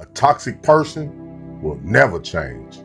A toxic person will never change.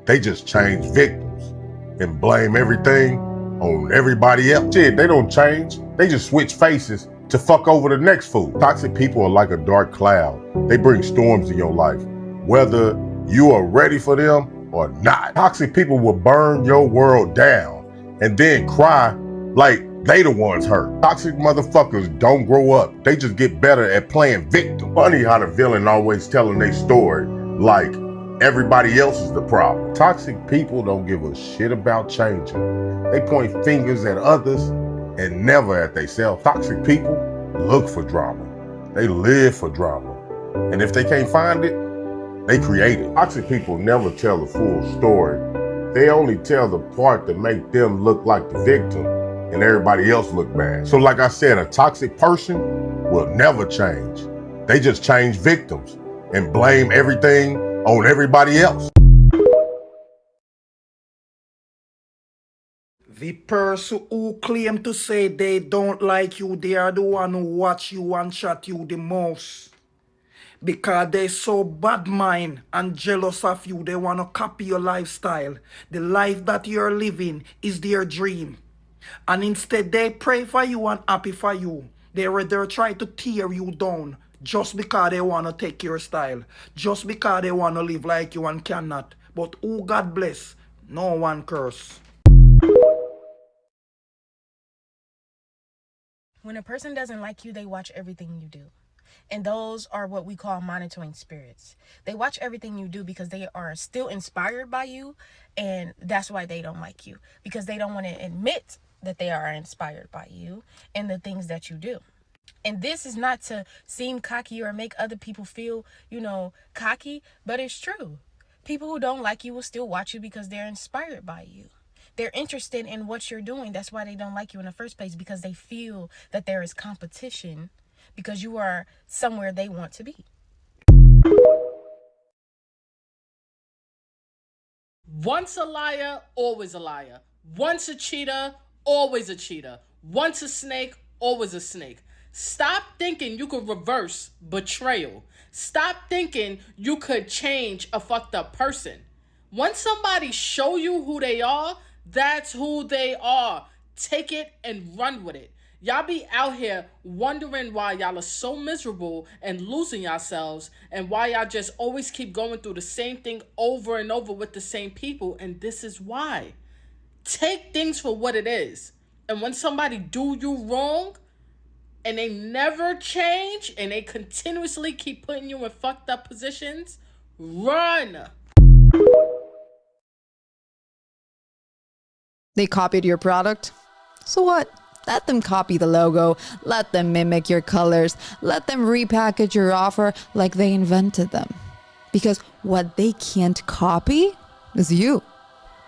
They just change victims and blame everything on everybody else. Shit, they don't change. They just switch faces to fuck over the next fool. Toxic people are like a dark cloud. They bring storms in your life, whether you are ready for them or not. Toxic people will burn your world down and then cry like they the ones hurt. Toxic motherfuckers don't grow up. They just get better at playing victim. Funny how the villain always telling their story like everybody else is the problem. Toxic people don't give a shit about changing. They point fingers at others and never at themselves. Toxic people look for drama. They live for drama. And if they can't find it, they create it. Toxic people never tell the full story. They only tell the part that make them look like the victim and everybody else look bad. So like I said, a toxic person will never change. They just change victims and blame everything on everybody else. The person who claim to say they don't like you, they are the one who watch you and chat you the most. Because they so bad mind and jealous of you, they want to copy your lifestyle. The life that you're living is their dream. And instead they pray for you and happy for you. They rather try to tear you down just because they want to take your style. Just because they want to live like you and cannot. But who God bless, no one curse. When a person doesn't like you, they watch everything you do. And those are what we call monitoring spirits. They watch everything you do because they are still inspired by you. And that's why they don't like you. Because they don't want to admit that they are inspired by you and the things that you do. And this is not to seem cocky or make other people feel, cocky. But it's true. People who don't like you will still watch you because they're inspired by you. They're interested in what you're doing. That's why they don't like you in the first place, because they feel that there is competition because you are somewhere they want to be. Once a liar, always a liar. Once a cheater, always a cheater. Once a snake, always a snake. Stop thinking you could reverse betrayal. Stop thinking you could change a fucked up person. Once somebody show you who they are, that's who they are. Take it and run with it. Y'all be out here wondering why y'all are so miserable and losing yourselves, and why y'all just always keep going through the same thing over and over with the same people. And this is why. Take things for what it is. And when somebody do you wrong and they never change and they continuously keep putting you in fucked up positions, run. They copied your product? So what? Let them copy the logo. Let them mimic your colors. Let them repackage your offer like they invented them. Because what they can't copy is you.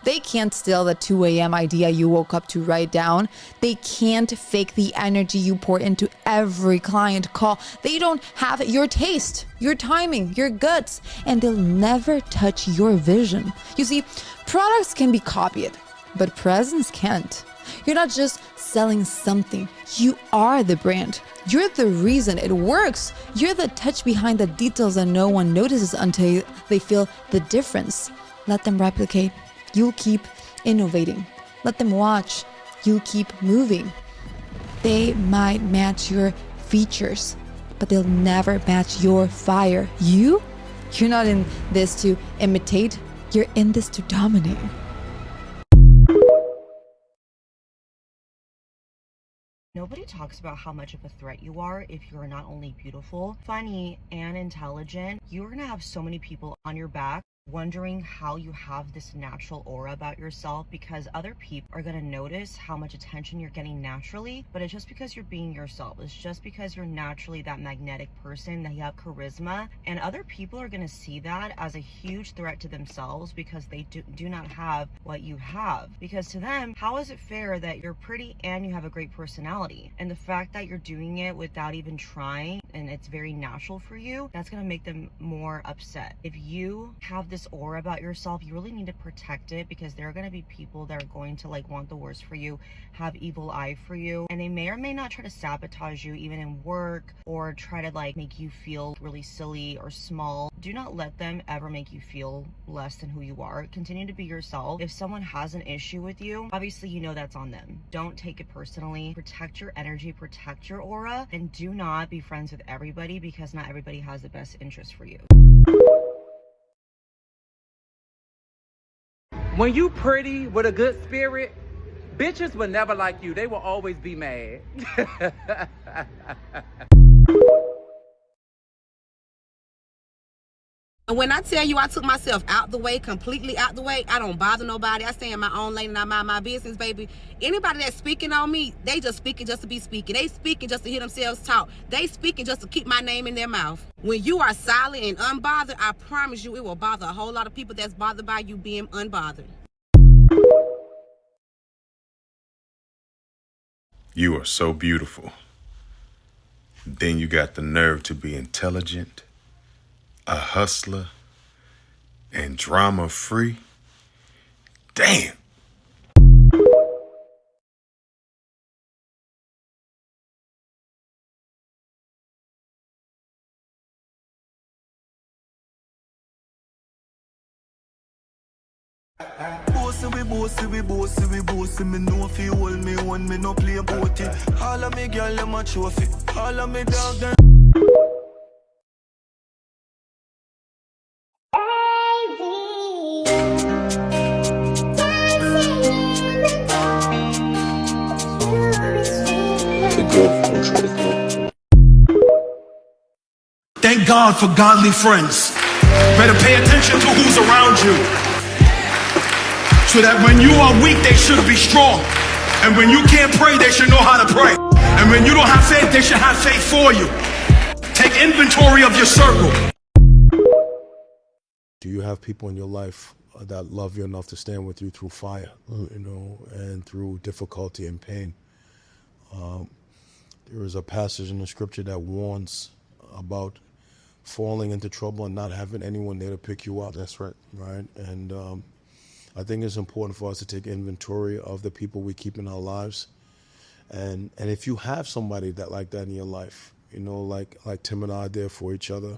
They can't steal the 2 a.m. idea you woke up to write down. They can't fake the energy you pour into every client call. They don't have your taste, your timing, your guts, and they'll never touch your vision. You see, products can be copied, but presence can't. You're not just selling something. You are the brand. You're the reason it works. You're the touch behind the details that no one notices until they feel the difference. Let them replicate. You'll keep innovating. Let them watch. You'll keep moving. They might match your features, but they'll never match your fire. You're not in this to imitate. You're in this to dominate. Nobody talks about how much of a threat you are if you're not only beautiful, funny, and intelligent. You're gonna have so many people on your back wondering how you have this natural aura about yourself, because other people are going to notice how much attention you're getting naturally, but it's just because you're being yourself. It's just because you're naturally that magnetic person, that you have charisma, and other people are going to see that as a huge threat to themselves because they do not have what you have. Because to them, how is it fair that you're pretty and you have a great personality? And the fact that you're doing it without even trying and it's very natural for you, that's going to make them more upset. If you have this aura about yourself, you really need to protect it, because there are going to be people that are going to like want the worst for you, have evil eye for you, and they may or may not try to sabotage you even in work, or try to like make you feel really silly or small. Do not let them ever make you feel less than who you are. Continue to be yourself. If someone has an issue with you, obviously you know that's on them. Don't take it personally. Protect your energy, protect your aura, and do not be friends with everybody, because not everybody has the best interest for you. When you pretty with a good spirit, bitches will never like you. They will always be mad. When I tell you I took myself out the way, completely out the way, I don't bother nobody. I stay in my own lane and I mind my business, baby. Anybody that's speaking on me, they just speaking just to be speaking. They speaking just to hear themselves talk. They speaking just to keep my name in their mouth. When you are silent and unbothered, I promise you it will bother a whole lot of people that's bothered by you being unbothered. You are so beautiful. Then you got the nerve to be intelligent, a hustler, and drama-free. Damn. Bossy, me know if you hold me one, me no play about it. All of me girl, them a trophy. All of me dog, them. Thank God for godly friends. Better pay attention to who's around you, so that when you are weak, they should be strong. And when you can't pray, they should know how to pray. And when you don't have faith, they should have faith for you. Take inventory of your circle. Do you have people in your life that love you enough to stand with you through fire, and through difficulty and pain? There is a passage in the scripture that warns about falling into trouble and not having anyone there to pick you up. That's right. Right? And I think it's important for us to take inventory of the people we keep in our lives. And if you have somebody like that in your life, like Tim and I are there for each other,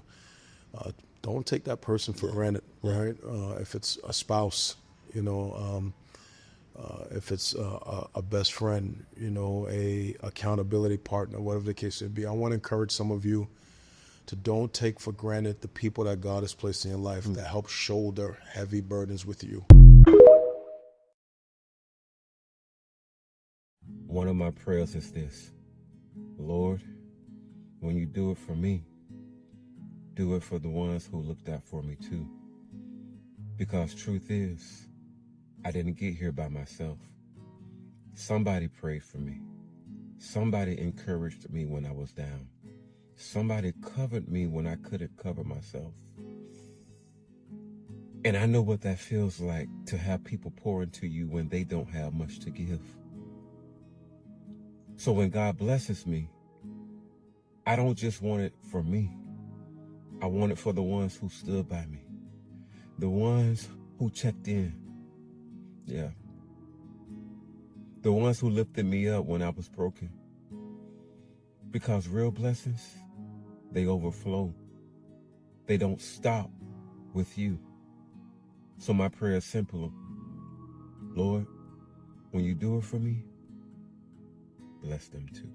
don't take that person for granted, right? If it's a spouse, if it's a best friend, a accountability partner, whatever the case may be. I want to encourage some of you to don't take for granted the people that God has placed in your life that help shoulder heavy burdens with you. One of my prayers is this: Lord, when you do it for me, do it for the ones who looked out for me too. Because truth is, I didn't get here by myself. Somebody prayed for me. Somebody encouraged me when I was down. Somebody covered me when I couldn't cover myself. And I know what that feels like, to have people pour into you when they don't have much to give. So when God blesses me, I don't just want it for me. I want it for the ones who stood by me, the ones who checked in. Yeah. The ones who lifted me up when I was broken. Because real blessings, they overflow. They don't stop with you. So my prayer is simple. Lord, when you do it for me, bless them too.